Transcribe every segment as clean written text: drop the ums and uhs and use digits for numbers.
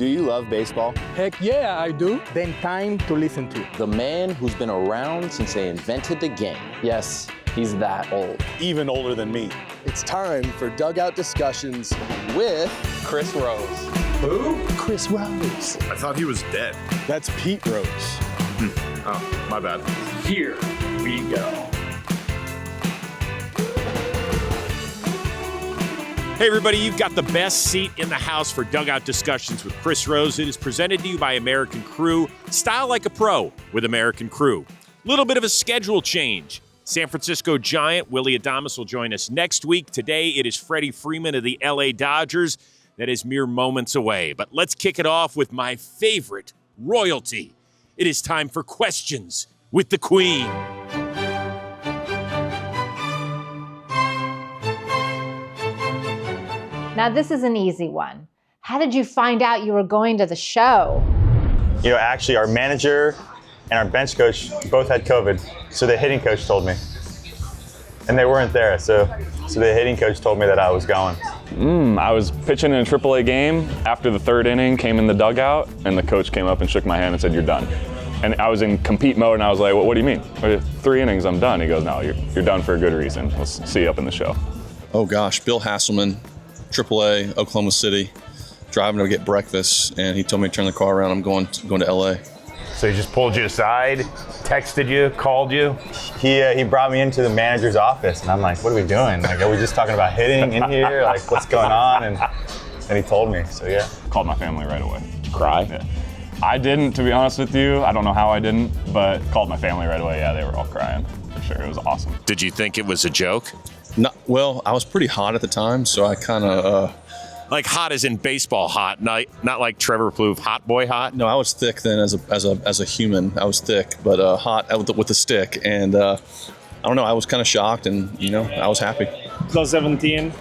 Do you love baseball? Heck yeah, I do. Then time to listen to The man who's been around since they invented the game. Yes, he's that old. Even older than me. It's time for Dugout Discussions with Chris Rose. Who? Chris Rose. I thought he was dead. That's Pete Rose. Oh, my bad. Here we go. Hey everybody, you've got the best seat in the house for Dugout Discussions with Chris Rose. It is presented to you by American Crew. Style like a pro with American Crew. Little bit of a schedule change. San Francisco Giant Willy Adames will join us next week. Today it is Freddie Freeman of the LA Dodgers. That is mere moments away. But let's kick it off with my favorite royalty. It is time for questions with the Queen. Now, this is an easy one. How did you find out you were going to the show? You know, actually, our manager and our bench coach both had COVID, so the hitting coach told me. And they weren't there, so the hitting coach told me that I was going. I was pitching in a AAA game. After the third inning, came in the dugout, and the coach came up and shook my hand and said, "You're done." And I was in compete mode, and I was like, well, what do you mean? 3 innings, I'm done. He goes, no, you're done for a good reason. We'll see you up in the show. Oh gosh, Bill Hasselman, AAA, Oklahoma City, driving to get breakfast, and he told me to turn the car around. I'm going to LA. So he just pulled you aside, texted you, called you? He brought me into the manager's office, and I'm like, what are we doing? Like, are we just talking about hitting in here? Like, what's going on? And he told me, so yeah. Called my family right away. Cry? Yeah. I didn't, to be honest with you. I don't know how I didn't, but called my family right away. Yeah, they were all crying, for sure. It was awesome. Did you think it was a joke? Well, I was pretty hot at the time, so I kind of... Like hot as in baseball hot, not like Trevor Plouffe, hot boy hot? No, I was thick then as a human. I was thick, but hot with the stick. And I don't know, I was kind of shocked, and, I was happy. 2017,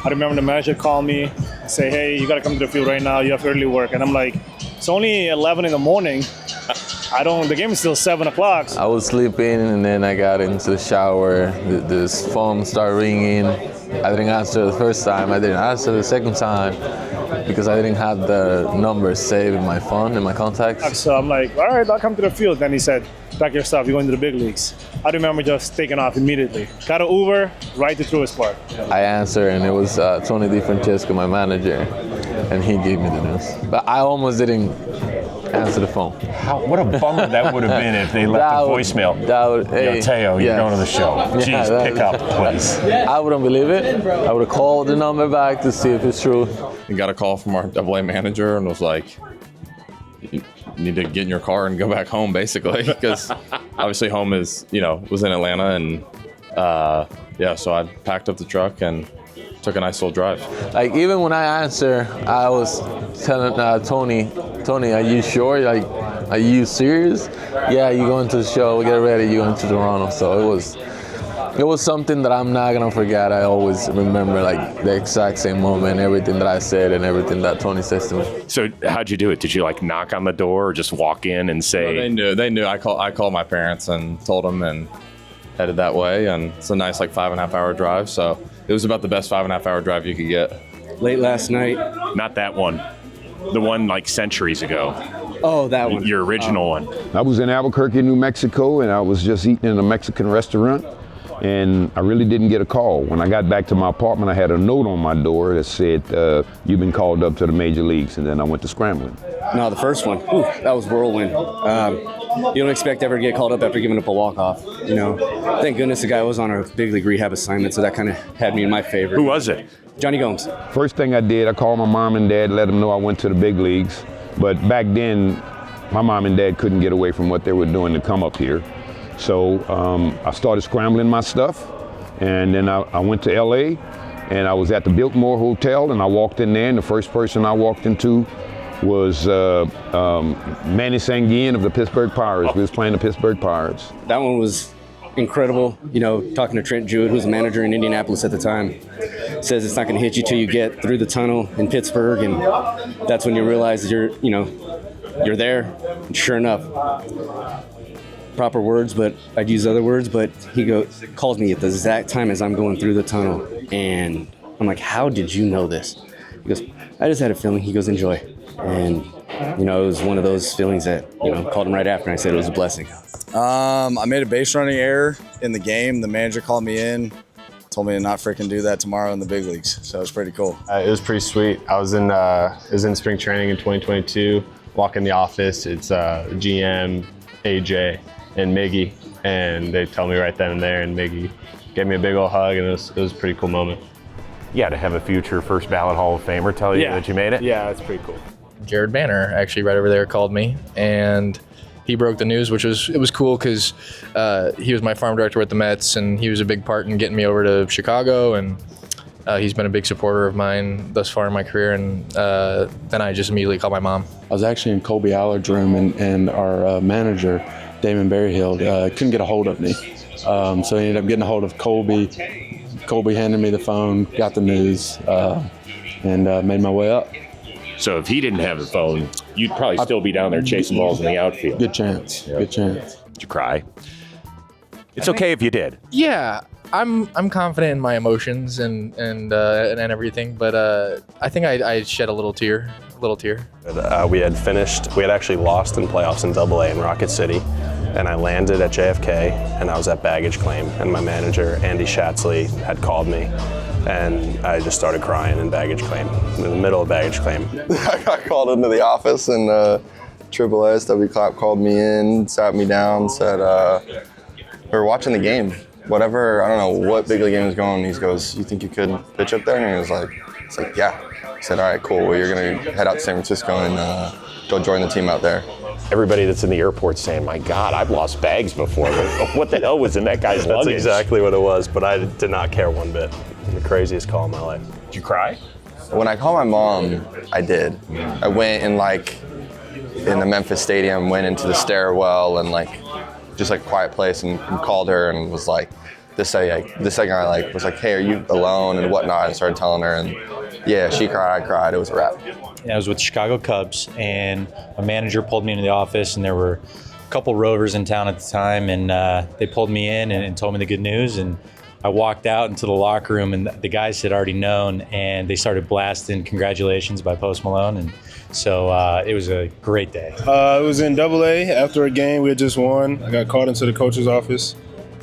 I remember the manager called me, say, hey, you got to come to the field right now. You have early work. And I'm like, it's only 11 in the morning. The game is still 7 o'clock. I was sleeping, and then I got into the shower. This phone started ringing. I didn't answer the first time. I didn't answer the second time because I didn't have the number saved in my phone, in my contacts. So I'm like, all right, I'll come to the field. Then he said, pack your stuff, you're going to the big leagues. I remember just taking off immediately. Got an Uber right to Truist Park. I answered, and it was Tony DeFrancesco, my manager, and he gave me the news. But I almost didn't answer the phone. What a bummer that would have been if they left a voicemail. Yo, Teo, you're going to the show. Jeez, pick up, please. I wouldn't believe it. I would have called the number back to see if it's true. We got a call from our AA manager and was like, you need to get in your car and go back home, basically, because obviously home is, was in Atlanta, and so I packed up the truck and took a nice little drive. Like, even when I answer, I was telling Tony, are you sure? Like, are you serious? Yeah, you going to the show, get ready, you going to Toronto. So it was something that I'm not gonna forget. I always remember like the exact same moment, everything that I said and everything that Tony says to me. So how'd you do it? Did you like knock on the door or just walk in and say? No, they knew. I called my parents and told them and headed that way. And it's a nice 5.5 hour drive. So it was about the best 5.5 hour drive you could get. Late last night. Not that one. The one like centuries ago. Oh, that one. Your original one. I was in Albuquerque, New Mexico, and I was just eating in a Mexican restaurant. And I really didn't get a call. When I got back to my apartment, I had a note on my door that said, you've been called up to the major leagues, and then I went to scrambling. No, the first one, that was whirlwind. You don't expect ever to get called up after giving up a walk-off, Thank goodness the guy was on a big league rehab assignment, so that kind of had me in my favor. Who was it? Johnny Gomes. First thing I did, I called my mom and dad, let them know I went to the big leagues. But back then, my mom and dad couldn't get away from what they were doing to come up here. So I started scrambling my stuff, and then I went to LA, and I was at the Biltmore Hotel, and I walked in there, and the first person I walked into was Manny Sanguin of the Pittsburgh Pirates. We was playing the Pittsburgh Pirates. That one was incredible. Talking to Trent Jewett, who was a manager in Indianapolis at the time, says it's not going to hit you till you get through the tunnel in Pittsburgh, and that's when you realize you're there. And sure enough, proper words, but I'd use other words, but he calls me at the exact time as I'm going through the tunnel, and I'm like, how did you know this? He goes, I just had a feeling. He goes, enjoy. And, you know, it was one of those feelings that, you know, called him right after, and I said it was a blessing. I made a base running error in the game. The manager called me in, told me to not freaking do that tomorrow in the big leagues. So it was pretty cool. It was pretty sweet. I was in spring training in 2022. Walk in the office, it's GM, AJ, and Miggy, and they tell me right then and there, and Miggy gave me a big old hug, and it was a pretty cool moment. Yeah, to have a future first ballot Hall of Famer tell you that you made it? Yeah, it's pretty cool. Jared Banner, actually, right over there, called me, and he broke the news, which was cool because he was my farm director with the Mets, and he was a big part in getting me over to Chicago, and he's been a big supporter of mine thus far in my career, and then I just immediately called my mom. I was actually in Colby Allard's room, and our manager, Damon Berryhill, couldn't get a hold of me. So he ended up getting a hold of Colby. Colby handed me the phone, got the news, and made my way up. So if he didn't have the phone, you'd probably still be down there chasing balls in the outfield. Good chance. Yeah. Good chance. Did you cry? It's okay if you did. Yeah, I'm confident in my emotions and everything, but I think I shed a little tear. We had actually lost in playoffs in AA in Rocket City, and I landed at JFK, and I was at baggage claim, and my manager, Andy Schatzley, had called me, and I just started crying in baggage claim, in the middle of baggage claim. I got called into the office, and AAA SW Clap called me in, sat me down, said, we were watching the game. Whatever, I don't know what big league game was going, he goes, you think you could pitch up there? And he was like, yeah. I said, all right, cool, well, you're gonna head out to San Francisco and go join the team out there. Everybody that's in the airport saying, my God, I've lost bags before. What the hell was in that guy's luggage? That's exactly what it was, but I did not care one bit. The craziest call of my life. Did you cry? When I called my mom, I did. I went in the Memphis Stadium, went into the stairwell and just a quiet place and called her and was like, the second I was like, hey, are you alone and whatnot, and started telling her, and yeah, she cried, I cried, it was a wrap. I was with the Chicago Cubs, and my manager pulled me into the office, and there were a couple Rovers in town at the time, and they pulled me in and told me the good news, and I walked out into the locker room, and the guys had already known, and they started blasting congratulations by Post Malone, and so it was a great day. It was in AA after a game we had just won. I got called into the coach's office.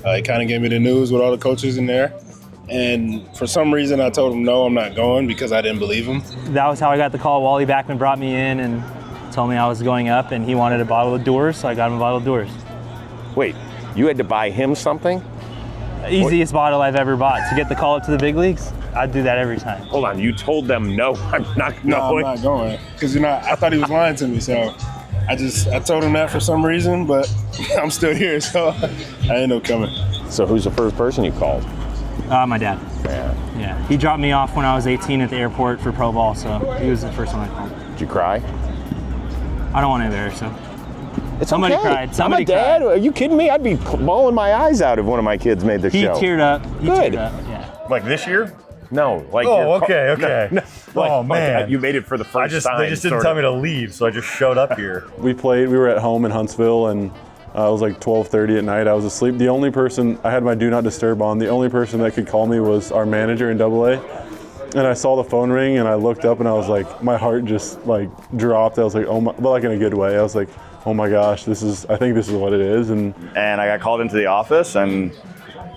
He kind of gave me the news with all the coaches in there. And for some reason, I told him, no, I'm not going, because I didn't believe him. That was how I got the call. Wally Backman brought me in and told me I was going up, and he wanted a bottle of Doors, so I got him a bottle of Doors. Wait, you had to buy him something? Easiest bottle I've ever bought. To get the call up to the big leagues, I'd do that every time. Hold on, you told them, no, I'm not going. No, I'm not going. Because, I thought he was lying to me, so I told him that for some reason, but I'm still here, so I ended up coming. So who's the first person you called? My dad. Yeah. He dropped me off when I was 18 at the airport for pro ball, so he was the first one I called. Did you cry? I don't want to embarrass him. Somebody cried. I'm a dad. Are you kidding me? I'd be bawling my eyes out if one of my kids made the show. He teared up. Good. Yeah. Like this year? No. Like okay. No. Oh, man. You made it for the first time. They just didn't tell me to leave, so I just showed up here. We were at home in Huntsville, and it was like 12:30 at night. I was asleep. The only person, I had my do not disturb on, the only person that could call me was our manager in AA. And I saw the phone ring, and I looked up, and I was like, my heart just dropped. I was like, oh my, but in a good way. I was like, oh my gosh, I think this is what it is. And I got called into the office, and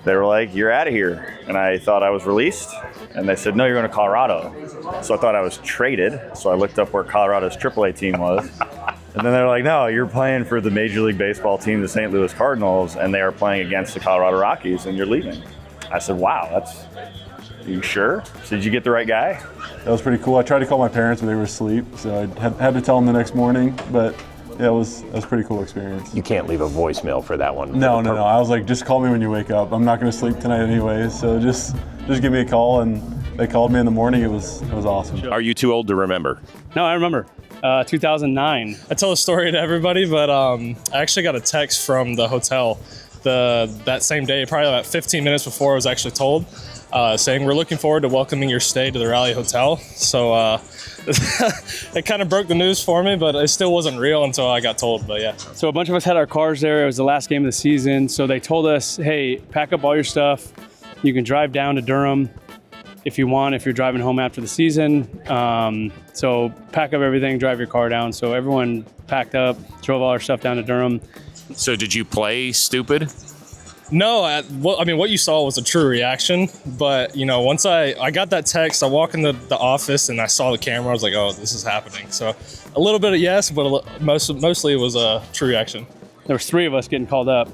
they were like, you're out of here. And I thought I was released, and they said, no, you're going to Colorado. So I thought I was traded. So I looked up where Colorado's AAA team was. And then they're like, no, you're playing for the Major League Baseball team, the St. Louis Cardinals, and they are playing against the Colorado Rockies, and you're leaving. I said, wow, are you sure? So did you get the right guy? That was pretty cool. I tried to call my parents, but they were asleep, so I had to tell them the next morning, but yeah, it was a pretty cool experience. You can't leave a voicemail for that one. No. I was like, just call me when you wake up. I'm not going to sleep tonight anyways, so just give me a call, and they called me in the morning. It was awesome. Are you too old to remember? No, I remember. 2009. I tell the story to everybody, but I actually got a text from the hotel that same day, probably about 15 minutes before I was actually told, saying, we're looking forward to welcoming your stay to the Raleigh Hotel. So it kind of broke the news for me, but it still wasn't real until I got told, but yeah. So a bunch of us had our cars there. It was the last game of the season. So they told us, hey, pack up all your stuff. You can drive down to Durham. if you're driving home after the season. So pack up everything, drive your car down. So everyone packed up, drove all our stuff down to Durham. So did you play stupid? No, what you saw was a true reaction. But, once I got that text, I walked in the office and I saw the camera. I was like, oh, this is happening. So a little bit of yes, but mostly it was a true reaction. There was 3 of us getting called up.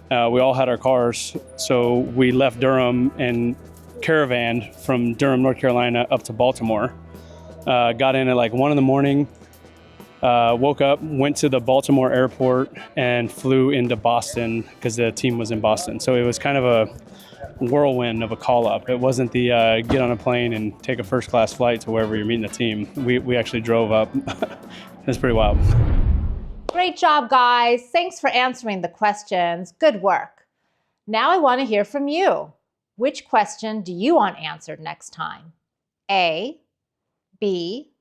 We all had our cars. So we left Durham and caravaned from Durham, North Carolina up to Baltimore. Got in at like 1 a.m. Woke up, went to the Baltimore airport, and flew into Boston because the team was in Boston. So it was kind of a whirlwind of a call-up. It wasn't the get on a plane and take a first-class flight to wherever you're meeting the team. We actually drove up. It's pretty wild. Great job, guys. Thanks for answering the questions. Good work. Now I want to hear from you. Which question do you want answered next time? A, B,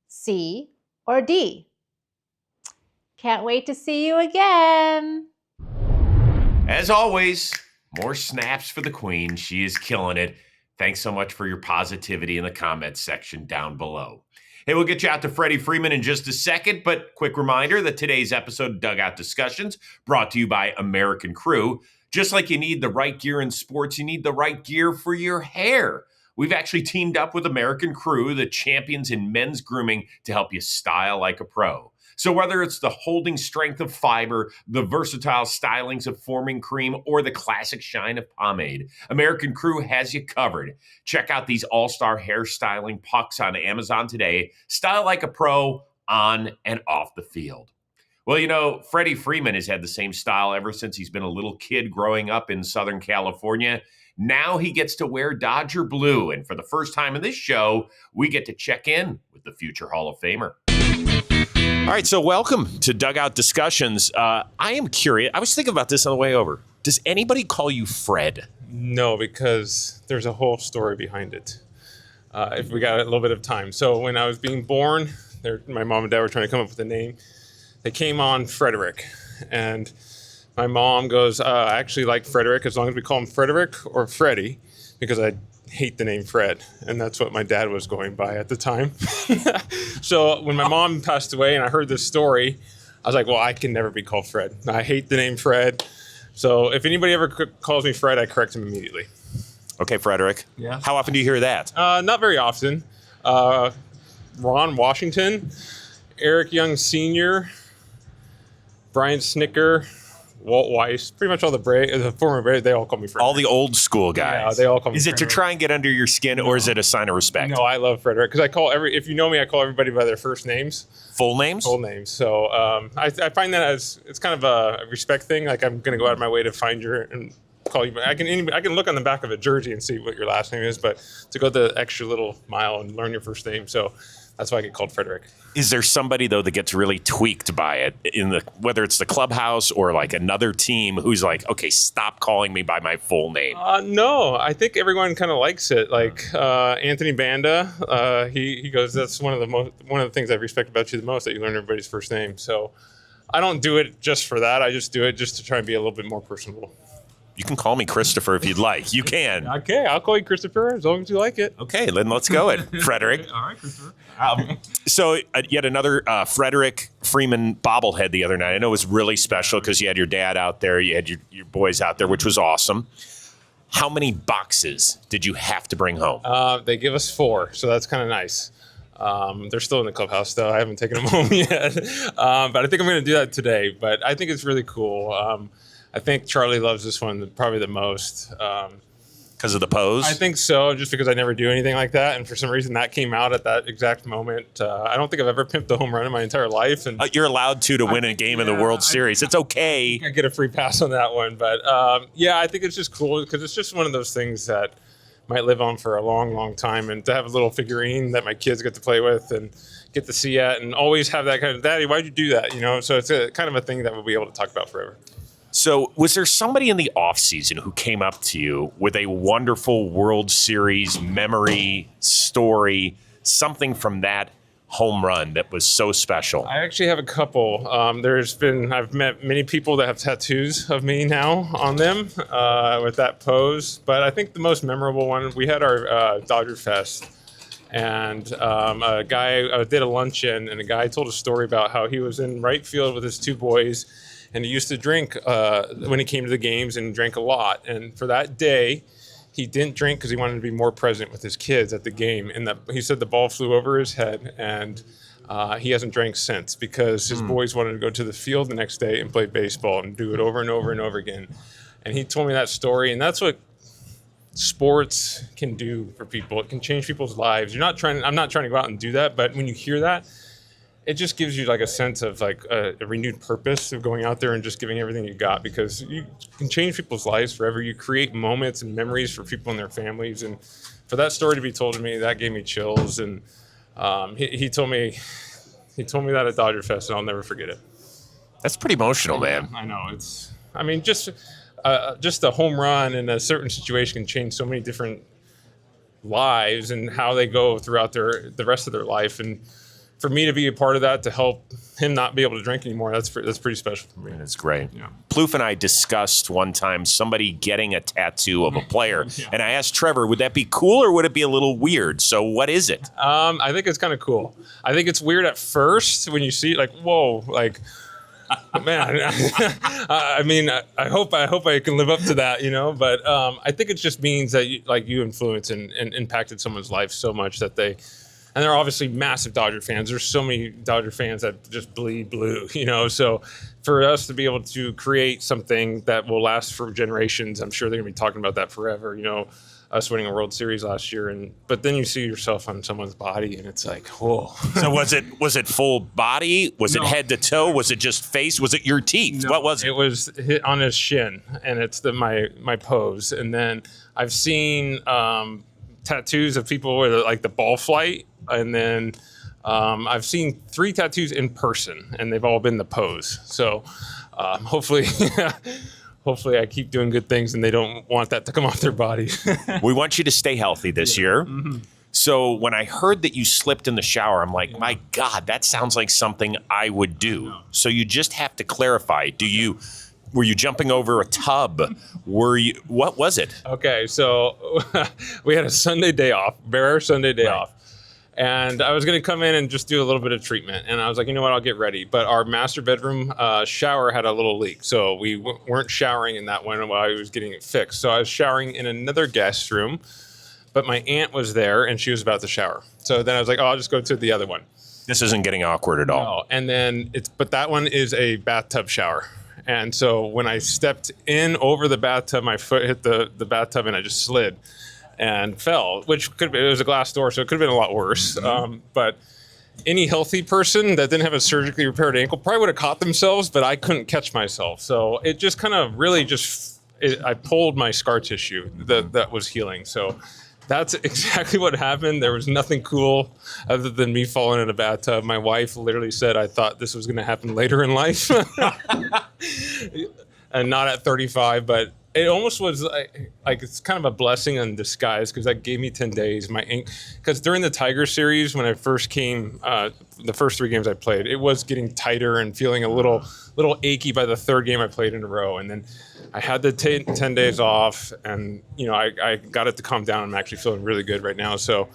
C, or D? Can't wait to see you again. As always, more snaps for the queen. She is killing it. Thanks so much for your positivity in the comments section down below. Hey, we'll get you out to Freddie Freeman in just a second, but quick reminder that today's episode of Dugout Discussions brought to you by American Crew. Just like you need the right gear in sports, you need the right gear for your hair. We've actually teamed up with American Crew, the champions in men's grooming, to help you style like a pro. So whether it's the holding strength of fiber, the versatile stylings of forming cream, or the classic shine of pomade, American Crew has you covered. Check out these all-star hairstyling pucks on Amazon today. Style like a pro on and off the field. Well, Freddie Freeman has had the same style ever since he's been a little kid growing up in Southern California. Now he gets to wear Dodger blue. And for the first time in this show, we get to check in with the future Hall of Famer. All right, so welcome to Dugout Discussions. I am curious. I was thinking about this on the way over. Does anybody call you Fred? No, because there's a whole story behind it. If we got a little bit of time. So when I was being born, my mom and dad were trying to come up with a name. They came on Frederick. And my mom goes, I actually like Frederick as long as we call him Frederick or Freddie, because I hate the name Fred. And that's what my dad was going by at the time. So when my mom passed away and I heard this story, I was like, well, I can never be called Fred. I hate the name Fred. So if anybody ever calls me Fred, I correct him immediately. Okay, Frederick. Yeah. How often do you hear that? Not very often. Ron Washington, Eric Young Sr., Brian Snicker, Walt Weiss, pretty much all the former Braves, they all call me Frederick. All the old school guys. Yeah, they all call me Is it Frederick. to try and get under your skin, or is it a sign of respect? No, I love Frederick because if you know me, I call everybody by their first names. Full names? Full names. So I find that it's kind of a respect thing. Like I'm going to go out of my way to find you and call you. I can look on the back of a jersey and see what your last name is, but to go the extra little mile and learn your first name. So that's why I get called Frederick. Is there somebody, though, that gets really tweaked by it, whether it's the clubhouse or like another team who's like, okay, stop calling me by my full name? No, I think everyone kind of likes it. Like Anthony Banda, he goes, that's one of the things I respect about you the most, that you learn everybody's first name. So I don't do it just for that. I just do it just to try and be a little bit more personable. You can call me Christopher if you'd like. You can. Okay, I'll call you Christopher as long as you like it. Okay, then let's go it, Frederick. All right, Christopher. So yet another Freddie Freeman bobblehead the other night. I know it was really special because you had your dad out there, you had your boys out there, which was awesome. How many boxes did you have to bring home? They give us 4, so that's kind of nice. They're still in the clubhouse, though. I haven't taken them home yet. But I think I'm going to do that today. But I think it's really cool. I think Charlie loves this one probably the most. Because of the pose? I think so, just because I never do anything like that. And for some reason, that came out at that exact moment. I don't think I've ever pimped a home run in my entire life. And you're allowed to win a game in the World Series. It's okay. I get a free pass on that one. But I think it's just cool because it's just one of those things that might live on for a long, long time. And to have a little figurine that my kids get to play with and get to see at and always have that kind of, Daddy, why'd you do that? So it's a kind of a thing that we'll be able to talk about forever. So was there somebody in the offseason who came up to you with a wonderful World Series memory, story, something from that home run that was so special? I actually have a couple. I've met many people that have tattoos of me now on them with that pose. But I think the most memorable one, we had our Dodger Fest. And a guy did a luncheon, and a guy told a story about how he was in right field with his two boys, and he used to drink when he came to the games and drank a lot. And for that day, he didn't drink because he wanted to be more present with his kids at the game. And he said the ball flew over his head, and he hasn't drank since because his boys wanted to go to the field the next day and play baseball and do it over and over and over again. And he told me that story, and that's what sports can do for people. It can change people's lives. I'm not trying to go out and do that, but when you hear that, it just gives you like a sense of like a renewed purpose of going out there and just giving everything you got, because you can change people's lives forever. You create moments and memories for people and their families. And for that story to be told to me, that gave me chills. And he told me that at Dodger Fest, and I'll never forget it. That's pretty emotional, man. I know. Just a home run in a certain situation can change so many different lives and how they go throughout the rest of their life. And for me to be a part of that, to help him not be able to drink anymore, that's pretty special for me. That's great. Yeah. Plouffe and I discussed one time somebody getting a tattoo of a player, and I asked Trevor, would that be cool or would it be a little weird? So what is it? I think it's kind of cool. I think it's weird at first when you see it, like, whoa, like, man, I hope I can live up to that, But I think it just means that you influence and impacted someone's life so much that and they're obviously massive Dodger fans. There's so many Dodger fans that just bleed blue, So for us to be able to create something that will last for generations, I'm sure they're gonna be talking about that forever. Us winning a World Series last year, but then you see yourself on someone's body, and it's like, whoa. So was it full body? Was it head to toe? Was it just face? Was it your teeth? No, what was it? It was hit on his shin, and it's my pose. And then I've seen tattoos of people with like the ball flight, and then I've seen 3 tattoos in person, and they've all been the pose. So hopefully. Hopefully I keep doing good things and they don't want that to come off their body. We want you to stay healthy this year. Mm-hmm. So when I heard that you slipped in the shower, I'm like, my God, that sounds like something I would do. So you just have to clarify. Were you jumping over a tub? What was it? Okay, so we had a Sunday day off, rare Sunday day off. And I was going to come in and just do a little bit of treatment. And I was like, you know what, I'll get ready. But our master bedroom shower had a little leak. So we weren't showering in that one while I was getting it fixed. So I was showering in another guest room. But my aunt was there and she was about to shower. So then I was like, I'll just go to the other one. This isn't getting awkward at all. No. And then but that one is a bathtub shower. And so when I stepped in over the bathtub, my foot hit the bathtub and I just slid and fell, which it was a glass door, so it could have been a lot worse. But any healthy person that didn't have a surgically repaired ankle probably would have caught themselves, but I couldn't catch myself. So it just kind of really I pulled my scar tissue that was healing. So that's exactly what happened. There was nothing cool other than me falling in a bathtub. My wife literally said, I thought this was going to happen later in life and not at 35, but it almost was like it's kind of a blessing in disguise because that gave me 10 days. Because during the Tiger series, when I first came, the first 3 games I played, it was getting tighter and feeling a little achy by the 3rd game I played in a row. And then I had the 10 days off, and I got it to calm down. I'm actually feeling really good right now. So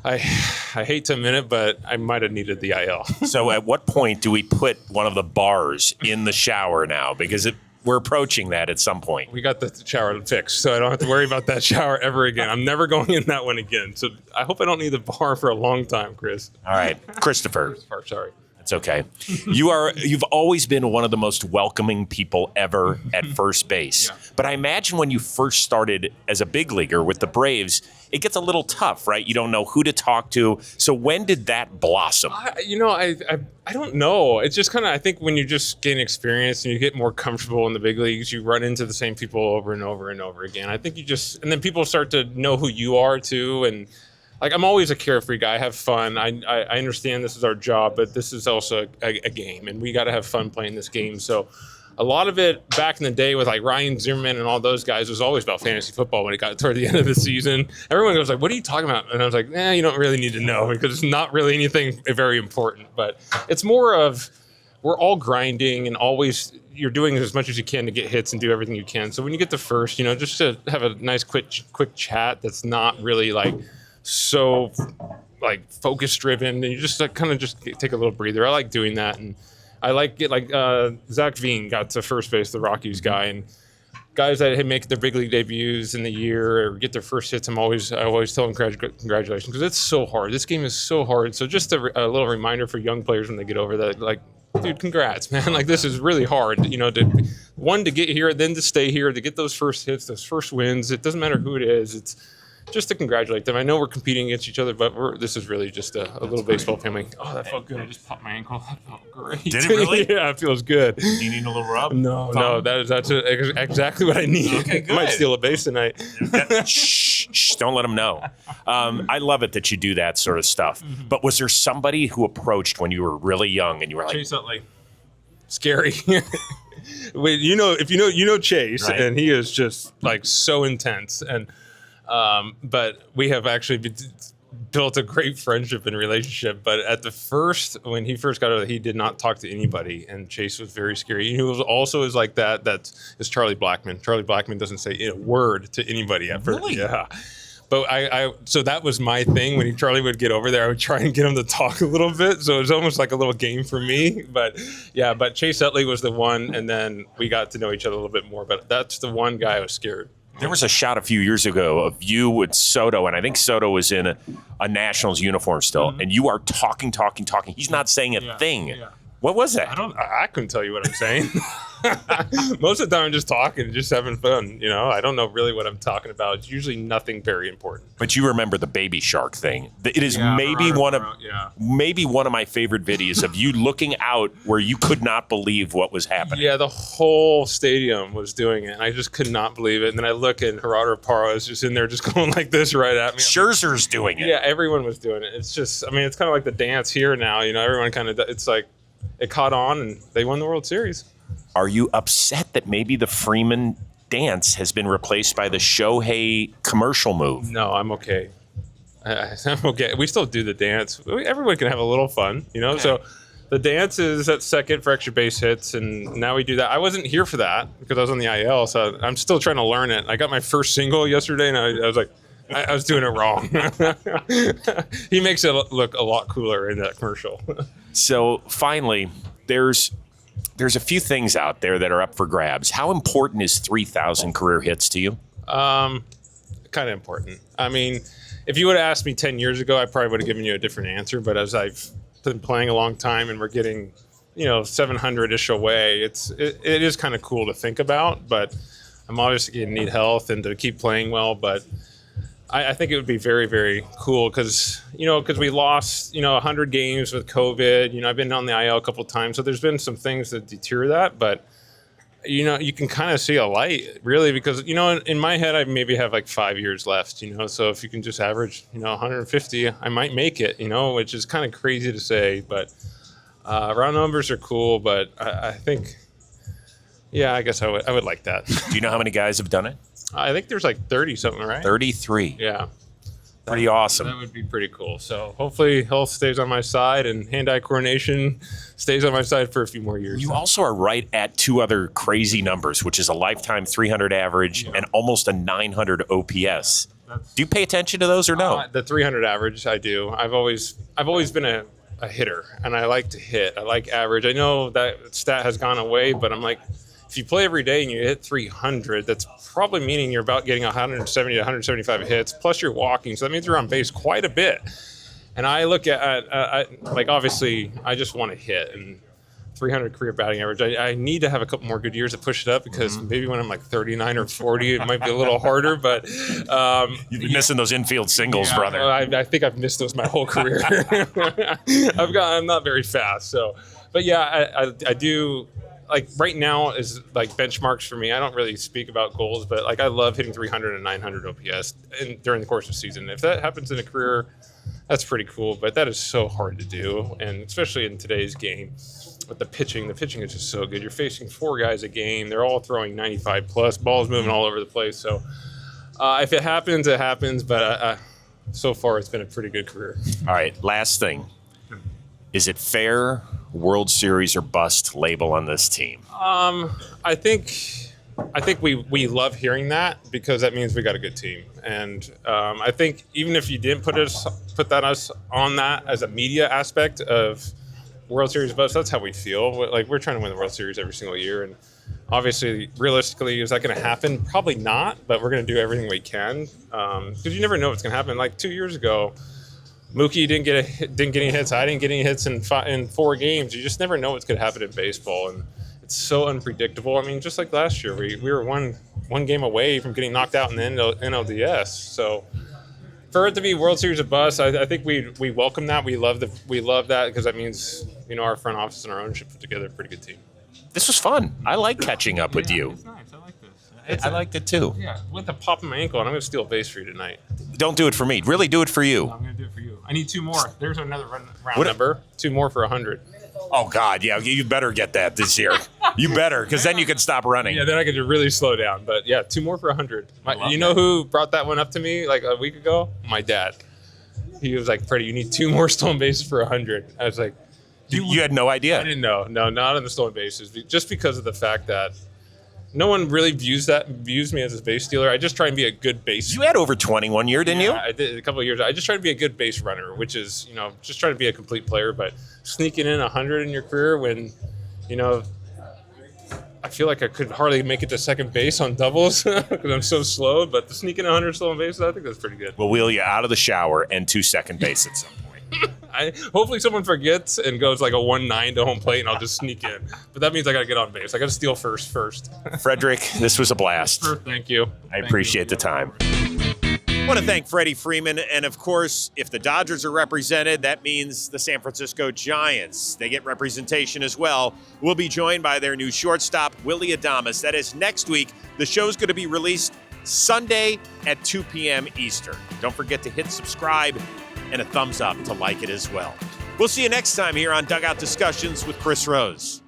I hate to admit it, but I might have needed the IL. So at what point do we put one of the bars in the shower now? Because we're approaching that at some point. We got the shower fixed, so I don't have to worry about that shower ever again. I'm never going in that one again. So I hope I don't need the bar for a long time, Chris. All right, Christopher. Sorry. It's okay. You've always been one of the most welcoming people ever at first base. Yeah. But I imagine when you first started as a big leaguer with the Braves, it gets a little tough, right? You don't know who to talk to. So when did that blossom? I don't know. It's just kind of, I think when you just gain experience and you get more comfortable in the big leagues, you run into the same people over and over and over again. I think and then people start to know who you are too. And like, I'm always a carefree guy. I have fun. I understand this is our job, but this is also a game, and we got to have fun playing this game. So a lot of it back in the day with like Ryan Zimmerman and all those guys was always about fantasy football when it got toward the end of the season. Everyone was like, what are you talking about? And I was like, you don't really need to know because it's not really anything very important. But it's more of we're all grinding and always you're doing as much as you can to get hits and do everything you can. So when you get the first, just to have a nice quick chat that's not really like so like focus driven and you just like, kind of just take a little breather. I like doing that. And I like it like Zach Veen got to first base, the Rockies guy, and guys that make their big league debuts in the year or get their first hits. I always tell them congratulations because it's so hard. This game is so hard. So just a little reminder for young players when they get over that, like, dude, congrats, man. Like, this is really hard, to get here, then to stay here, to get those first hits, those first wins. It doesn't matter who it is. It's just to congratulate them. I know we're competing against each other, but this is really just a little baseball family. Oh, that felt good. I just popped my ankle. That felt great. Did it really? Yeah, it feels good. Do you need a little rub? No, that's exactly what I need. Okay, good. I might steal a base tonight. Shh, don't let them know. I love it that you do that sort of stuff. But was there somebody who approached when you were really young and you were like, Chase Utley. Scary. Wait, you know Chase, right? And he is just like so intense. And but we have actually built a great friendship and relationship. But when he first got over there, he did not talk to anybody, and Chase was very scary. He was also is like that. That is Charlie Blackmon. Charlie Blackmon doesn't say a word to anybody at first. Really? Yeah. But so that was my thing. When Charlie would get over there, I would try and get him to talk a little bit. So it was almost like a little game for me. But yeah, Chase Utley was the one, and then we got to know each other a little bit more. But that's the one guy I was scared. There was a shot a few years ago of you with Soto, and I think Soto was in a Nationals uniform still, and you are talking. He's not saying a thing. Yeah. What was that? I couldn't tell you what I'm saying. Most of the time I'm just talking, just having fun. I don't know really what I'm talking about. It's usually nothing very important. But you remember the baby shark thing. It is maybe one of my favorite videos of you looking out where you could not believe what was happening. Yeah, the whole stadium was doing it, and I just could not believe it. And then I look and Gerardo Parra is just in there just going like this right at me. Scherzer's doing it. Yeah, everyone was doing it. It's just, it's kind of like the dance here now. Everyone kind of, it's like it caught on and they won the World Series. Are you upset that maybe the Freeman dance has been replaced by the Shohei commercial move? No, I'm okay. I'm okay. We still do the dance. Everyone can have a little fun, Okay. So the dance is at second for extra base hits, and now we do that. I wasn't here for that because I was on the IL, so I'm still trying to learn it. I got my first single yesterday, and I was like, I was doing it wrong. He makes it look a lot cooler in that commercial. So finally, there's a few things out there that are up for grabs. How important is 3,000 career hits to you? Kind of important. If you would have asked me 10 years ago, I probably would have given you a different answer. But as I've been playing a long time and we're getting, 700-ish away, it is kind of cool to think about. But I'm obviously going to need health and to keep playing well. But I think it would be very, very cool because we lost, 100 games with COVID. I've been on the IL a couple of times. So there's been some things that deter that. But, you can kind of see a light, really, because, in my head, I maybe have like 5 years left, So if you can just average, 150, I might make it, which is kind of crazy to say. But round numbers are cool. But I think, I guess I would like that. Do you know how many guys have done it? I think there's like 30 something, right? 33. Yeah. Pretty awesome. That would be pretty cool. So hopefully health stays on my side and hand-eye coordination stays on my side for a few more years. You also are right at two other crazy numbers, which is a lifetime 300 average and almost a 900 OPS. Do you pay attention to those or no? The 300 average, I do. I've always been a hitter, and I like to hit. I like average. I know that stat has gone away, but I'm like, if you play every day and you hit 300, that's probably meaning you're about getting 170 to 175 hits, plus you're walking. So that means you're on base quite a bit. And I look at obviously, I just want to hit. And 300 career batting average, I need to have a couple more good years to push it up because maybe when I'm like 39 or 40, it might be a little harder. But you've been missing those infield singles, brother. I think I've missed those my whole career. I'm not very fast. So, but yeah, I do. Like right now is like benchmarks for me. I don't really speak about goals, but like I love hitting 300 and 900 OPS during the course of the season. If that happens in a career, that's pretty cool. But that is so hard to do, and especially in today's game. But the pitching is just so good. You're facing 4 guys a game. They're all throwing 95 plus. Balls moving all over the place. So if it happens, it happens. But so far, it's been a pretty good career. All right, last thing. Is it fair, World Series or bust label on this team? I think we love hearing that because that means we got a good team. And I think even if you didn't put us on that as a media aspect of World Series bust, that's how we feel. Like, we're trying to win the World Series every single year. And obviously, realistically, is that going to happen? Probably not, but we're going to do everything we can because you never know what's going to happen. Like 2 years ago, Mookie didn't get any hits. I didn't get any hits in 4 games. You just never know what's going to happen in baseball, and it's so unpredictable. I mean, just like last year, we were one game away from getting knocked out in the NLDS. So for it to be World Series of bust, I think we welcome that. We love that because that means our front office and our ownership put together a pretty good team. This was fun. I like catching up with you. It's nice. I like this. I liked it too. Yeah, with a pop in my ankle, and I'm going to steal a base for you tonight. Don't do it for me. Really do it for you. I'm going to do it for you. I need 2 more. There's another round number. 2 more for 100. Oh, God. Yeah, you better get that this year. You better, because then you can stop running. Yeah, then I can really slow down. But yeah, 2 more for 100. You know who brought that one up to me like a week ago? My dad. He was like, Freddie, you need 2 more stolen bases for 100. I was like, you had no idea? I didn't know. No, not on the stolen bases. Just because of the fact that no one really views me as a base stealer. I just try and be a good base. You had over 21 year, didn't you? I did a couple of years. I just try to be a good base runner, which is, just trying to be a complete player. But sneaking in 100 in your career when, I feel like I could hardly make it to second base on doubles because I'm so slow. But sneaking 100 stolen bases, I think that's pretty good. We'll wheel you out of the shower and to second base at some point. Hopefully someone forgets and goes like a 1-9 to home plate and I'll just sneak in. But that means I got to get on base. I got to steal first. Frederick, this was a blast. Thank you. I appreciate the time. I want to thank Freddie Freeman. And of course, if the Dodgers are represented, that means the San Francisco Giants. They get representation as well. We'll be joined by their new shortstop, Willy Adames. That is next week. The show's going to be released Sunday at 2 p.m. Eastern. Don't forget to hit subscribe and a thumbs up to like it as well. We'll see you next time here on Dugout Discussions with Chris Rose.